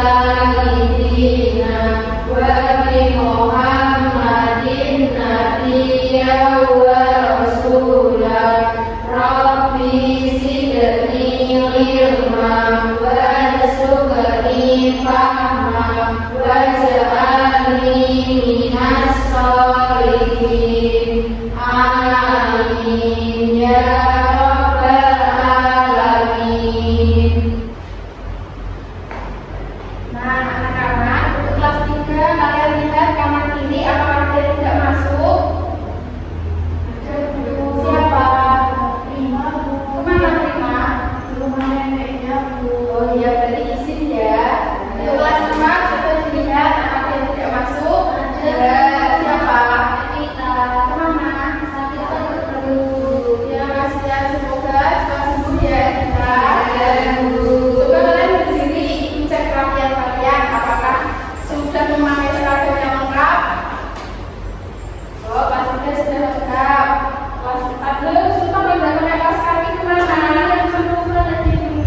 sayyidina wa bi Muhammadin nabiyya wa rasula rabbi zidni ilman warzuqni fahman waj'alni minas sholihin amin ya rabbal alamin. Nah, anak-anak, untuk kelas 3 kalian lihat kamar ini apakah ada yang tidak masuk? Siapa? Prima, Bu. Kemana Prima? Di rumah neneknya, Bu. Oh iya, berarti izin ya. Untuk kelas 4 coba dilihat apakah yang tidak masuk? Ada. Siapa? Kita. Kemana? Kita dulu. Ya, Mas ya, semoga cepat sembuh ya kita. Coba kalian berdiri, cek perhatian kalian apakah sudah memakai seragam yang lengkap? Oh, pastinya sudah lengkap. Kelas 4 dulu, suka menggunakan kaos kaki kemana? Yang semua nanti dulu.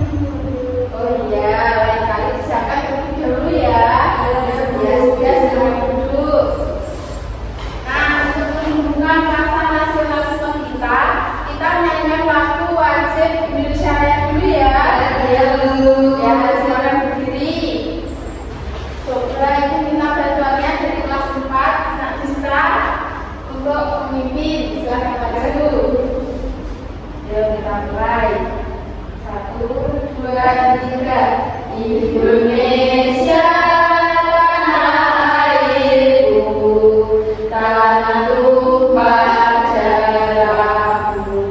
Oh iya, lain kali silakan pergi dulu ya. Ya sudah dulu. Nah, untuk menunjukkan rasa nasionalisme kita nyanyikan lagu wajib Indonesia Raya dulu ya. Ya dulu. Ya, silakan berdiri. Coba ini minta bantuannya dari kelas 4 Nak Distra untuk memimpin. Silakan baca dulu. Ya, kita mulai. 1, 2, 3. Indonesia tanah airku, tanah tumpah darahku.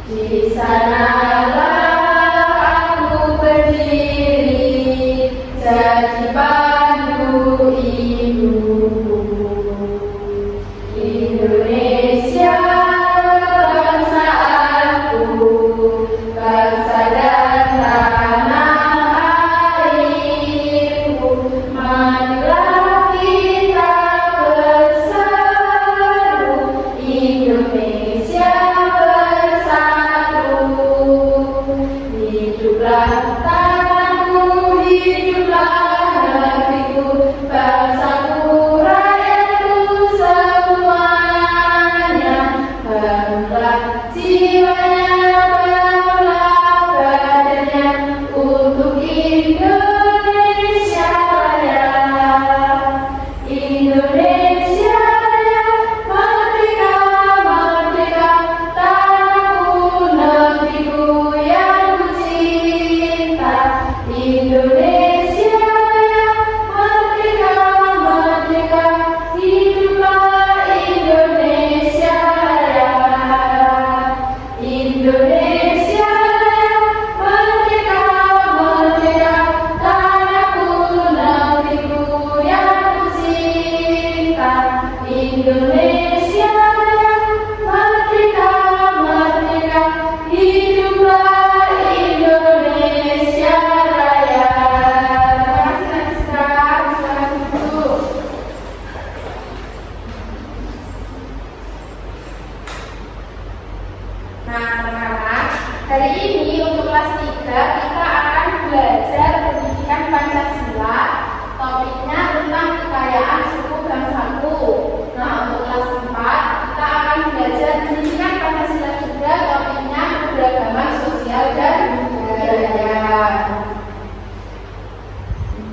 Di sanalah aku berdiri, jadi pandu ibuku. Indonesia bangsaku, bangsa dan tanah airku. Marilah kita bersatu, Indonesia bersatu. Hiduplah tanahku, hiduplah negeriku, bangsaku, rakyatku semuanya. Bangunlah jiwanya, bangunlah badannya untuk Indonesia Raya. Indonesia Raya, merdeka, merdeka, tanahku, negeriku yang ku cinta. Indonesia Raya, merdeka, merdeka, hiduplah Indonesia Raya. Indonesia Raya, merdeka, merdeka, tanahku, negeriku yang ku cinta. Indonesia Raya, merdeka, merdeka, hiduplah Indonesia Raya. Terima kasih Nak Distra. Silakan duduk. Nah, anak-anak, hari ini untuk kelas 3 kita akan belajar pendidikan Pancasila. Topiknya tentang kekayaan suku bangsaku. Nah, untuk kelas 4 kita akan belajar pendidikan Pancasila juga. Topiknya keberagaman sosial dan budaya.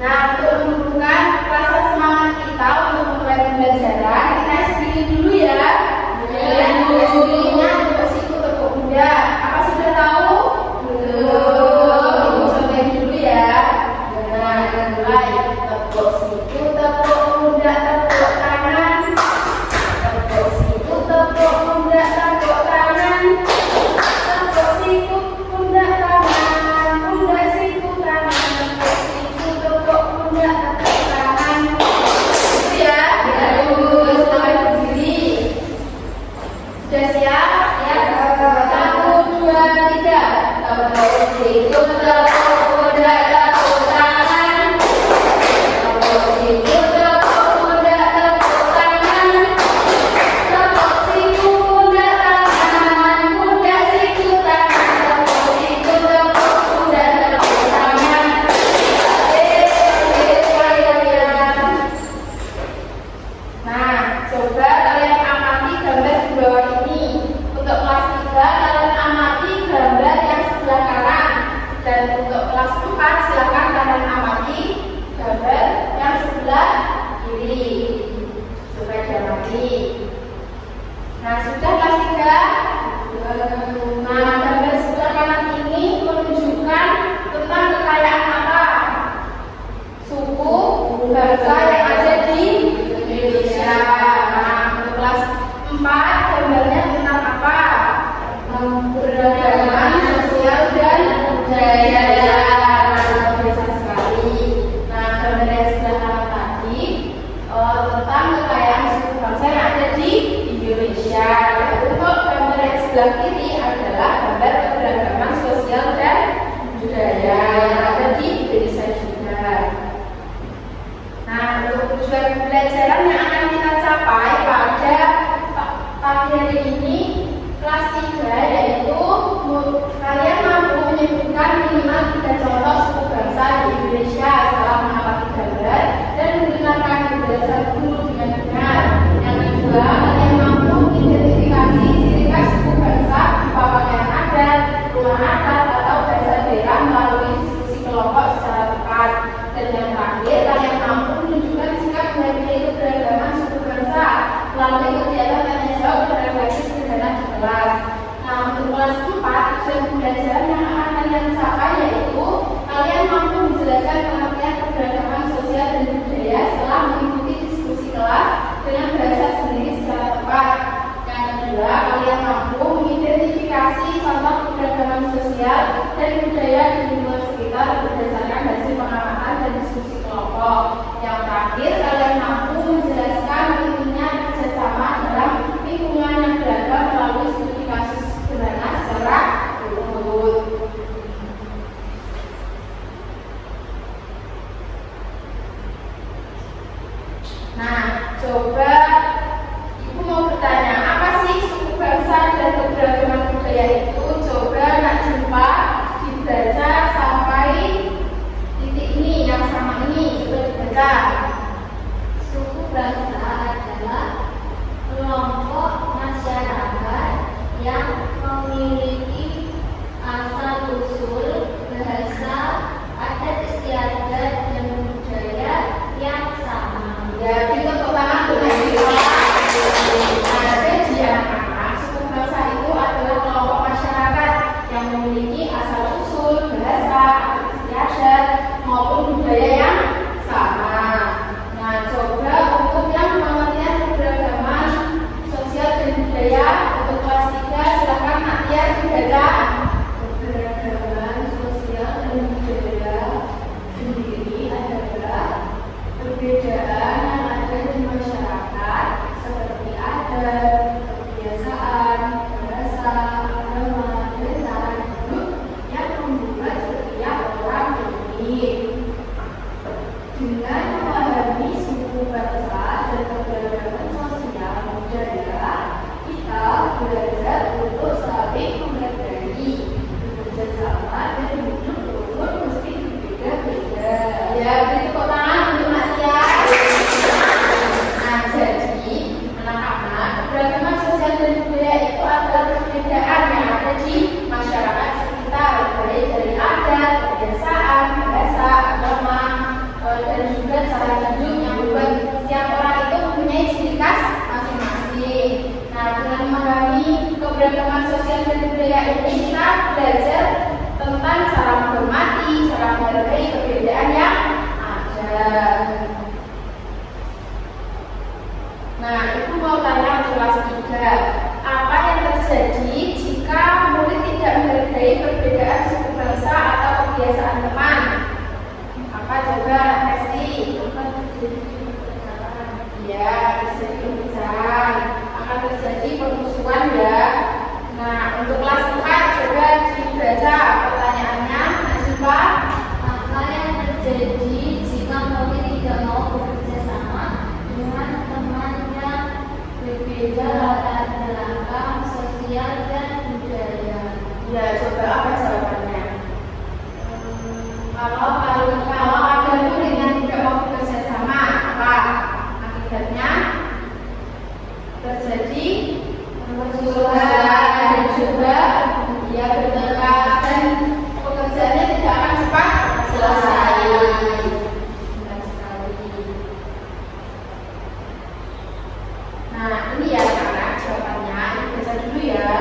Nah, untuk menunjukkan rasa semangat kita untuk memulai pembelajaran, kita SBY dulu ya. SBY-nya bersiku tepuk muda. Apa sudah tahu? Belum. Ibu contohin dulu ya. Nah, mulai. Tepuk siku, tepuk muda, tepuk tangan. Tepuk siku, tepuk muda, tepuk tangan. Tepuk siku, muda, tangan. Muda, siku, tangan. Tepuk siku, tepuk muda, tepuk tangan. Itu ya. Terus mulai berdiri. Sudah siap? Ya. 1, 2, 3. Tepuk siku, tepuk muda, tepuk tangan. Tepuk siku, tepuk muda, tepuk tangan. Tepuk siku, muda, tangan. Muda, siku, tangan. Tepuk siku, tepuk muda, tepuk tangan. tujuan pembelajaran yang akan kita capai pada pagi hari ini kelas 3, yaitu kalian mampu menyebutkan minimal 3 contoh suku bangsa di Indonesia salah mengamati gambar dan menggunakan bahasa dulu dengan benar. Yang kedua, kalian mampu mengidentifikasi ciri khas suku bangsa berupa pakaian adat, rumah adat, atau bahasa daerah melalui diskusi kelompok secara tepat. Dan yang terakhir, kalian mampu menunjukkan sikap menghargai keberagaman suku bangsa melalui kegiatan tanya jawab dan refleksi sederhana di kelas. Nah, untuk kelas 4, tujuan pembelajaran yang akan kalian capai yaitu kalian mampu menjelaskan pengertian keberagaman sosial dan budaya setelah mengikuti diskusi kelas dengan bahasa sendiri secara tepat. Yang kedua, kalian mampu mengidentifikasi contoh keberagaman sosial dan budaya di lingkungan sekitar berdasarkan hasil pengamatan dan diskusi kelompok. Yang terakhir, kalian mampu menjelaskan pentingnya kerjasama dalam lingkungan yang beragam melalui studi kasus sederhana secara berurut. Nah, coba Ibu mau bertanya, apa sih suku bangsa dan keberagaman budaya itu? Coba nak jumpa dibaca sampai titik ini, yang sama ini, coba dibaca. Suku bangsa adalah kelompok masyarakat yang memiliki asal-usul, bahasa, adat istiadat, dan budaya yang sama. Ya, kita tepuk tangan dengan ikhlas. Nah, jadi anak-anak, suku bangsa itu adalah kelompok masyarakat yang memiliki asal-usul, bahasa, adat istiadat, maupun budaya yang sama. Nah, coba untuk yang pengertian keberagaman sosial dan budaya untuk kelas 3, silakan Natia dibaca. Keberagaman sosial dan budaya sendiri adalah perbedaan yang ada di masyarakat seperti adat, kebiasaan, bahasa, agama, dan cara hidup yang membuat setiap orang unik. Dengan memahami suku bangsa dan keberagaman sosial budaya, kita belajar untuk saling menghargai, bekerja sama, dan hidup rukun meski berbeda-beda. Ya, beri tepuk tangan untuk Natia. Nah, jadi anak-anak, keberagaman sosial dan budaya itu adalah perbedaan yang ada di masyarakat sekitar, baik dari adat, kebiasaan, bahasa, agama, dan juga cara hidup yang membuat setiap orang itu mempunyai ciri khas masing-masing. Nah, dengan memahami keberagaman sosial dan budaya ini, kita belajar tentang cara menghormati, cara menghargai perbedaan yang ada. Nah, Ibu mau tanya untuk kelas 3, apa yang terjadi jika murid tidak menghargai perbedaan suku bangsa atau kebiasaan teman? Apa coba Resti? Akan terjadi perpecahan. Ya, terjadi perpecahan, akan terjadi permusuhan ya. Nah, untuk kelas 4 coba dibaca pertanyaannya, Najwa. Apa yang terjadi jika murid tidak mau bekerja sama dengan teman yang berbeda latar belakang sosial dan budaya? Ya, coba apa jawabannya? Kalau ada murid yang tidak mau bekerja sama, apa akibatnya? Terjadi permusuhan dan juga dia bertengkar dan pekerjaannya tidak akan cepat selesai. Benar sekali. Nah, ini ya anak jawabannya, baca dulu ya.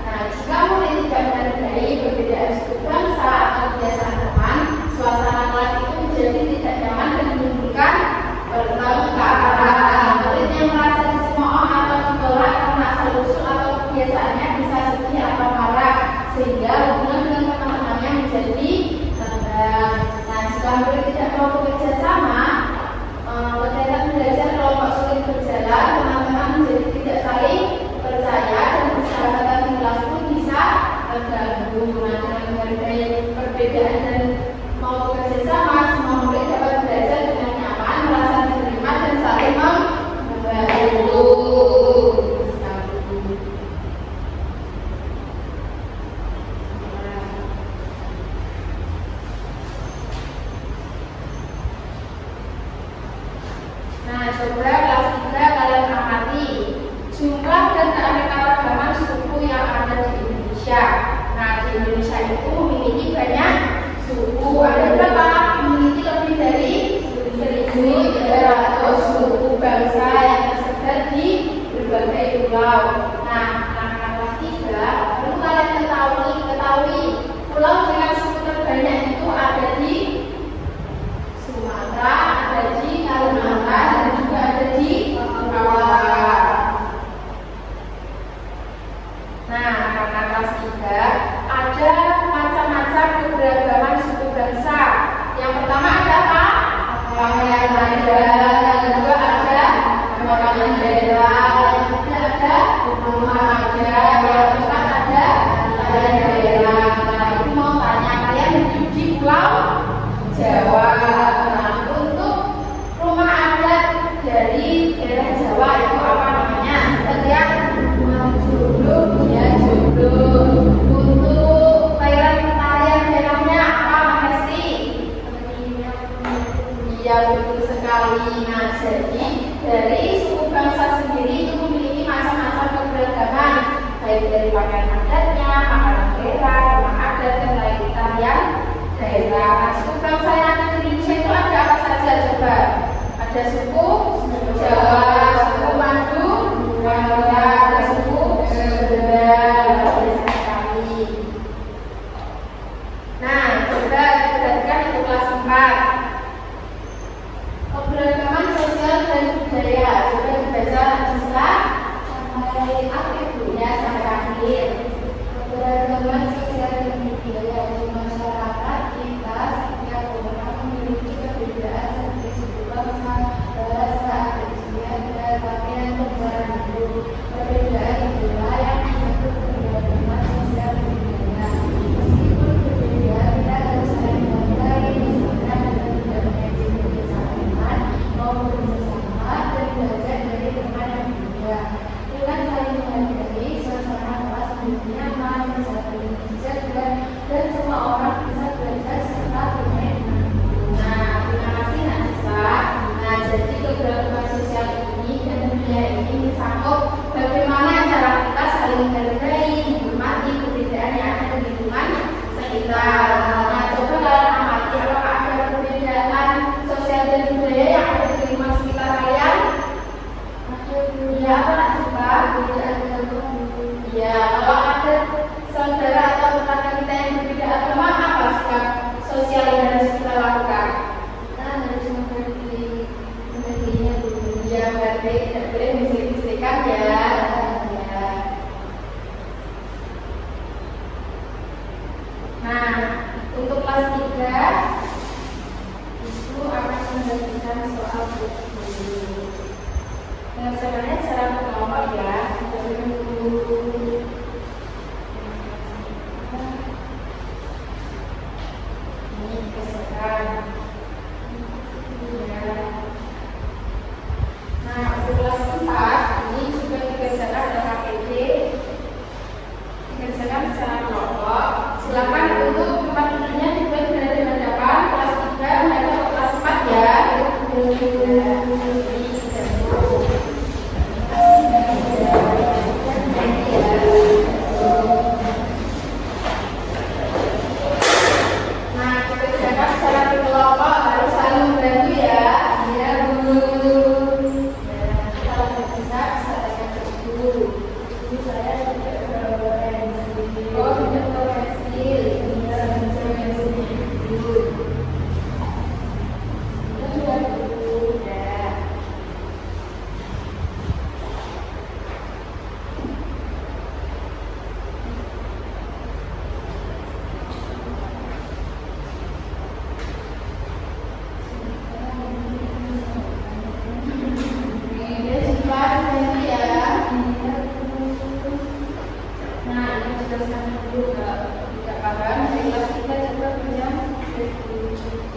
Nah, jika murid tidak menghargai perbedaan suku bangsa atau kebiasaan teman, suasana kelas itu menjadi tidak nyaman dan menimbulkan pertengkaran. Murid yang merasa dicemooh atau ditolak karena asal-usul atau kebiasaannya bisa sedih atau marah, sehingga hubungan dengan teman-temannya menjadi renggang. Nah, jika murid tidak mau bekerja sama, kegiatan belajar kelompok sulit berjalan, teman-teman menjadi tidak saling percaya dan persahabatan di kelas pun bisa terganggu. Nah, dengan menghargai perbedaan dan mau bekerja sama, semua murid dapat belajar dengan nyaman, merasa diterima dan coba kelas 3 kalian amati jumlah dan keanekaragaman suku yang ada di Indonesia. Nah, di Indonesia itu memiliki banyak suku. Ada berapa? Memiliki lebih dari 1.300 suku bangsa yang tersebar di berbagai pulau. Nah, anak-anak kelas 3 perlu kalian ketahui pulau dengan suku terbanyak itu ada di Sumatera, ada di Kalimantan, dan juga ada di Papua. Nah, anak-anak kelas 3 ada macam-macam keberagaman suku bangsa. Yang pertama ada apa? Pakaian adat, yang kedua ada makanan daerah, yang ketiga ada rumah adat, yang keempat ada pakaian daerah. Nah, aku mau tanya, kalian hidup di Pulau Jawa. Nah, untuk rumah adat dari daerah Jawa itu apa namanya? Lihat, jomblo, ya jomblo. Untuk tarian daerahnya apa, Mbak Hesti? Iya, betul sekali. Nah, jadi dari suku bangsa sendiri itu memiliki macam-macam keberagaman, baik dari pakaian adatnya, makanan daerah, rumah adat, dan lain tarian daerah. Nah, suku bangsa yang ada di Indonesia itu ada apa saja coba? Ada suku Jawa, suku Madu, ada suku Sunda, biasa sekali. Nah, coba perhatikan itu kelas 4. Keberagaman sosial dan budaya. Coba dibaca bisa sampai akhir ya, sampai akhir. Keberagaman sosial dan budaya di masyarakat kita setiap orang memiliki perbedaan seperti suku bangsa, bahasa, adat, dan pakaian cara hidup. Perbedaan itulah yang disebut keberagaman sosial dan budaya. Meskipun berbeda, kita harus saling menghargai, misalkan dengan tidak mengejek kebersamaan maupun bersama dan belajar dari teman yang berbeda. Dengan saling menghargai, suasana kelas menjadi nyaman, bisa saling menjaga, dan semua orang bisa belajar serta bermain dengan guru. Nah, terima kasih Nafisa. Nah, jadi keberagaman sosial ini dan budaya ini disangkut bagaimana cara kita saling menghargai, menghormati perbedaan yang ada di lingkungan sekitar. Nah, coba kalian amati apakah ada perbedaan sosial dan budaya yang ada di lingkungan sekitar kalian? Ya, apa nak coba? Ya, kalau ada saudara atau tetangga kita yang berbeda agama, apa sikap sosial yang harus kita lakukan? Kita harus menghargainya dulu. Ya, berarti tidak boleh menjelek-jelekan ya. Nah, untuk kelas 3 itu akan membagikan soal buku. Pengerjaannya secara berkelompok ya. Ini kesetan. Nah, untuk kelas 4 ini juga dikerjakan ada KPD. Dikerjakan secara kelompok. Silakan untuk tempat duduknya dibuat berada di hadapan kelas 3 atau kelas 4 ya. Nah, dikerjakan secara berkelompok, harus saling membantu ya. Iya, Bu. Kalau tidak bisa tanya ke Ibu. Ibu saya tidak berpensil. Oh, tidak berpensil. Bisa berpensil Ibu. Itu ya, Bu. Ya.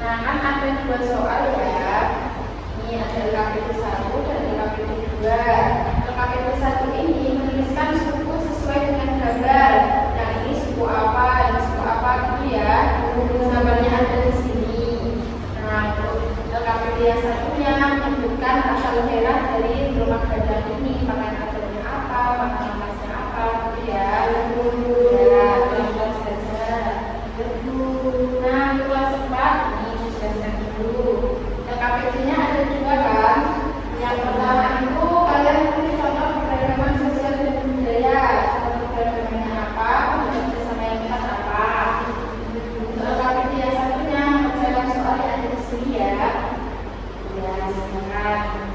Nah, kan ada dua soal ya. Ini ada LKPD 1 dan LKPD 2. LKPD 1 ini menuliskan suku sesuai dengan gambar. Yang ini suku apa, yang suku apa gitu ya. Gambarnya ada di sini. Nah, untuk LKPD yang satunya menyebutkan asal daerah dari rumah gadang ini, makan adanya apa, makan amasnya apa, gitu ya. Ya, pelan-pelan saja. Nah, kelas 4 ini dijelaskan dulu. KPD-nya ada juga kan. Yang pertama itu kalian pilih contoh keberagaman sosial dan budaya. Contoh keberagamannya apa, kemudian bersama yang kita apa. Untuk KPD yang satunya mengerjakan soal yang ada di sini ya. Ya, silakan.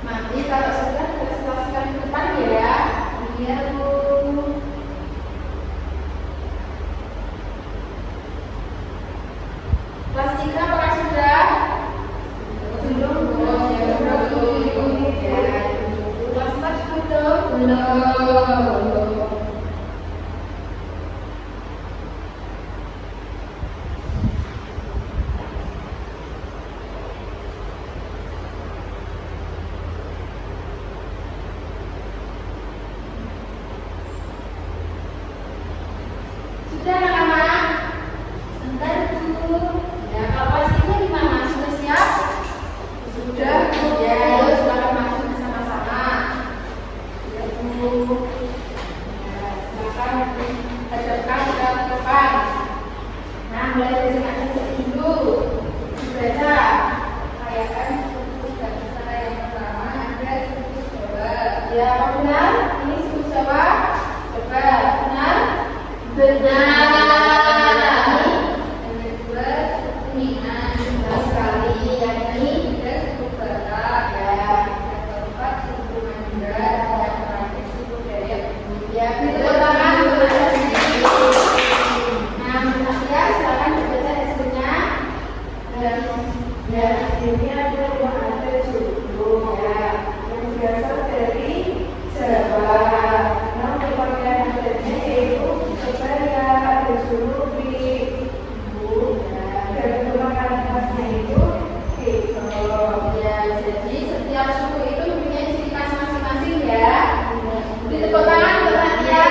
Nanti kalau sudah kita selesaikan ke depan ya. Iya, Bu. Kelas 3 apakah sudah? Belum, Bu. Ya, belum. Ya, kelas 4 sudah belum. Sudah anak-anak? Bentar dulu. Ya, kalau kelas 3 gimana? Sudah siap? Sudah, Bu. Ya, ayo silakan masuk bersama-sama. Ya, Bu. Ya, silakan hadapkan ke depan. Nah, mulai dari sekarang dulu. Baca. Kayakan suku bahasa yang pertama ada suku Jawa. Ya, apa benar? Ini suku Jawa. Coba, benar? Benar. Yang kedua suku Minang. Benar sekali. Yang ini juga suku Batak. Ya. Yang keempat suku Madura. Yang terakhir suku Dayak. Ya, tepuk tangan untuk hasilnya. Nah, menurut ya, silakan dibaca hasilnya. Dan hasilnya ada judul ya, yang berasal dari Jawa. Nah, pembagian hasilnya yaitu Kebaya, ada judul di Bu, dan menggunakan khasnya itu Kito. Ya, jadi setiap suku itu mempunyai ciri khas masing-masing ya. Beri tepuk tangan untuk Nadia.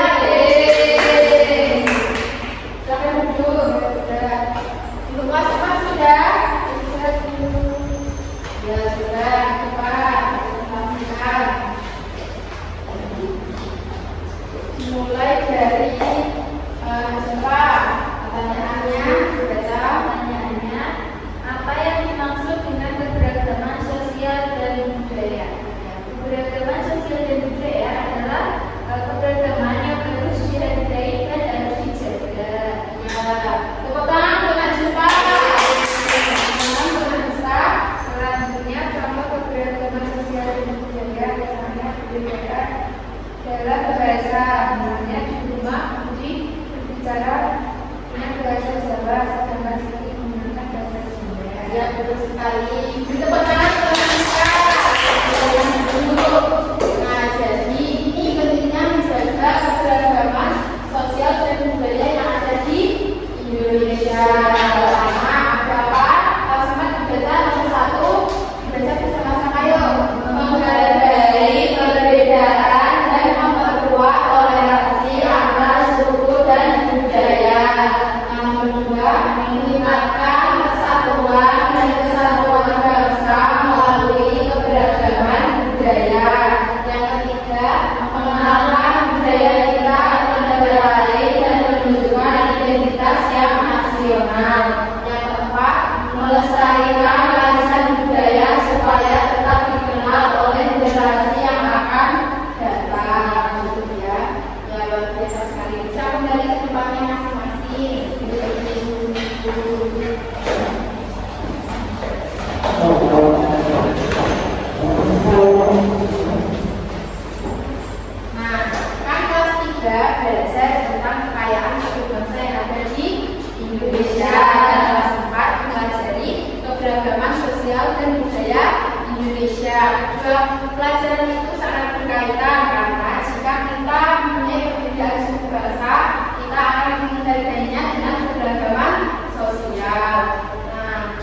Silakan duduk. Untuk kelas 4 sudah? Ya sudah, cepat. Pastikan. Betul sekali. Bertepuk tangan untuk kita. Yang dulu. Nah, jadi ini pentingnya menjaga keberagaman sosial dan budaya yang ada di Indonesia. Pertama, ada apa? Sama dibaca nomor 1. Dibaca bersama-sama yuk. Menghargai perbedaan dan memperkuat toleransi antar suku dan budaya. Yang kedua, meningkatkan persatuan dan kesatuan bangsa melalui keberagaman budaya. Yang ketiga, mengenalkan budaya kita ke negara lain dan menunjukkan identitas yang nasional. Yang keempat, melestarikan warisan budaya supaya tetap dikenal oleh generasi yang akan datang. Gitu ya. Ya, luar biasa sekali. Bisa kembali ke tempatnya masing-masing. Nah, kan kelas 3 belajar tentang kekayaan suku bangsa yang ada di Indonesia. Dan kelas 4 mempelajari keberagaman sosial dan budaya Indonesia. Juga pelajaran itu sangat berkaitan karena jika kita mempunyai perbedaan suku bangsa, kita akan menghargainya dengan keberagaman sosial. Nah,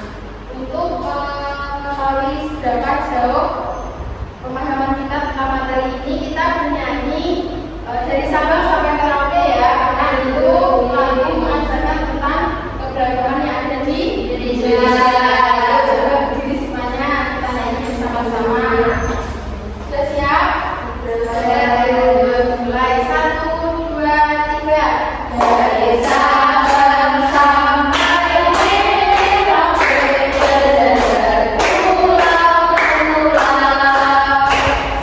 untuk mengetahui seberapa jauh pemahaman kita tentang materi ini, kita bernyanyi dari Sabang sampai Merauke ya, karena itu lagu mengajarkan tentang keberagaman yang ada di Indonesia. Ayo coba berdiri semuanya, kita nyanyi bersama-sama. Sudah siap? Mulai 1, 2, 3. Dari Sabang sampai Merauke, berjajar pulau-pulau,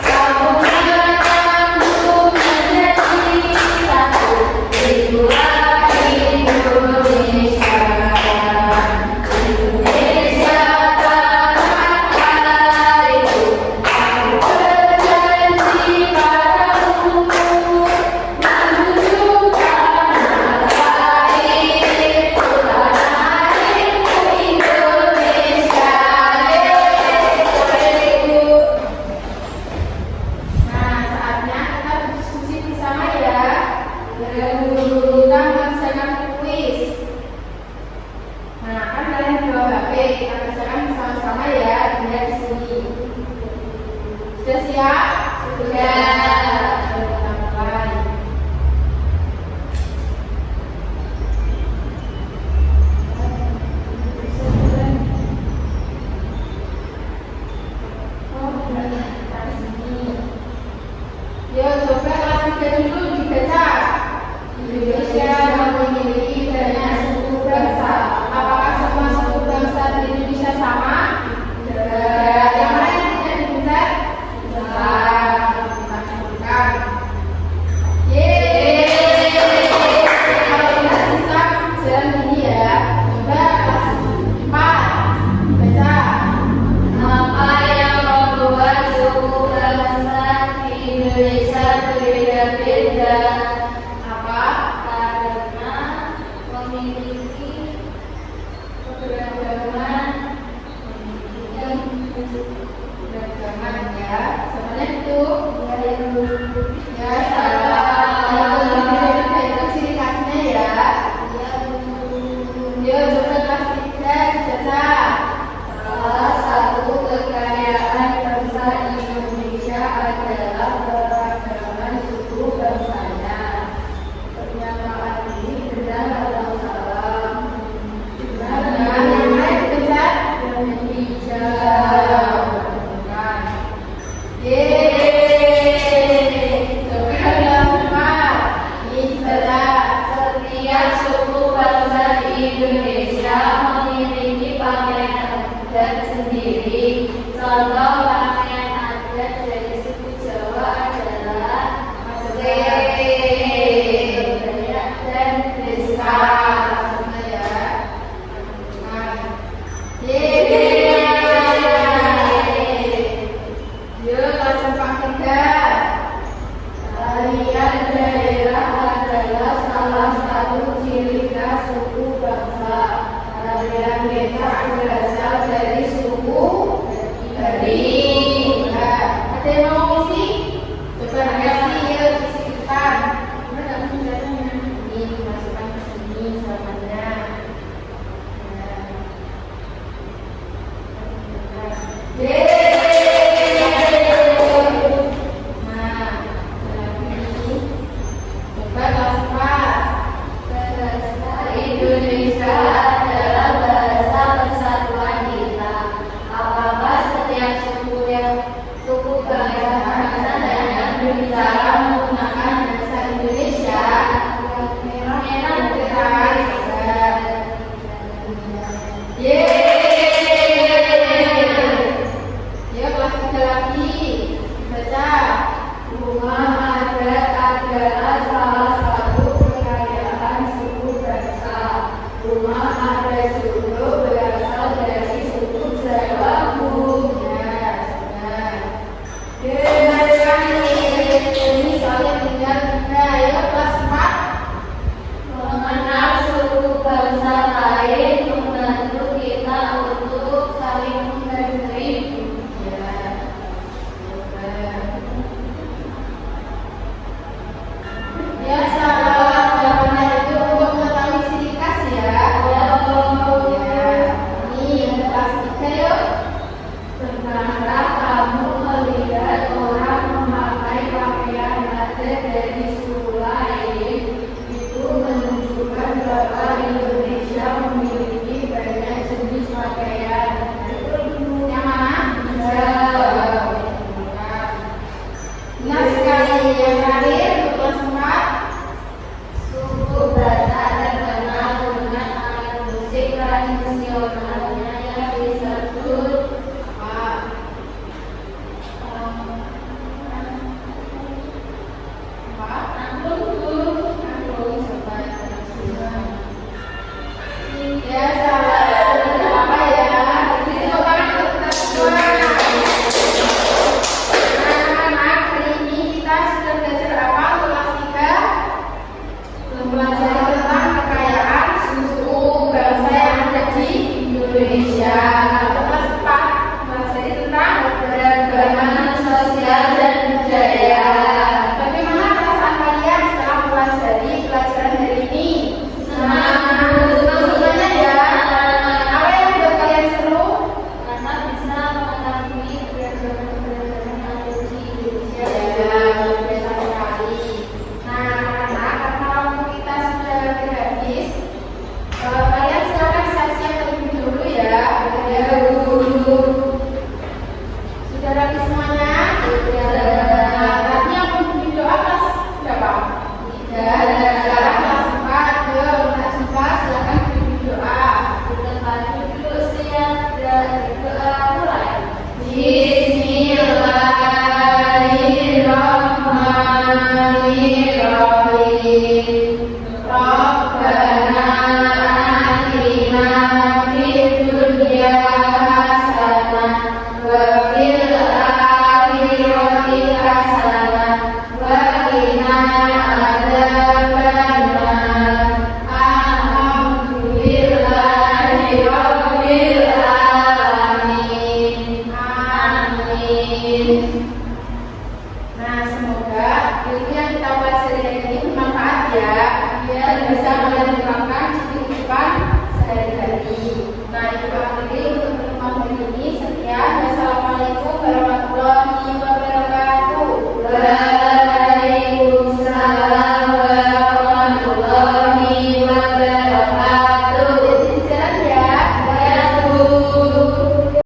sambungan nyambung menjadi satu. Itulah Indonesia. Indonesia tanah airku, aku berjanji padamu, menunjukkan tanah airku Indonesia. Nah, saatnya kita berdiskusi bersama ya. Kita mengerjakan kuis. Nah, kan kalian bawa HP, kita kerjakan bersama-sama ya. Lihat di sini. Sudah siap? Sudah. Kita mulai. Yo, coba kelas 3 dulu dibaca. Indonesia memiliki banyak suku bangsa. Apakah semua suku bangsa di Indonesia sama? Tidak. Yang mana yang tidak dibaca? Bukan. Yeay. Kalau tidak bisa, jalan ini ya. Coba kelas 4 dibaca. Apa yang membuat suku bangsa di Indonesia berbeda-beda? Apa? Karena memiliki keberagaman ya. Sebenarnya itu ya salah. Itu ciri khasnya ya. Yo, coba kelas 3 dibaca. Salah satu kekayaan bangsa Indonesia adalah keragaman suku bangsanya. Pernyataan ini benar atau salah? Benar. Yang lain dibaca. Hijau. Bukan. Yeay. Coba kelas 4. Ini dibaca. Setiap suku bangsa di Indonesia memiliki pakaian adat sendiri. Contoh pakaian adat dari suku Jawa adalah Kebaya dan Desa. Sama ya. Yuk, kelas 4 Tarian daerah adalah salah satu ciri khas suku bangsa. Tarian Becak berasal dari Nah, lagi coba kelas 4. Bahasa Indonesia adalah bahasa persatuan kita. Apakah setiap suku bangsa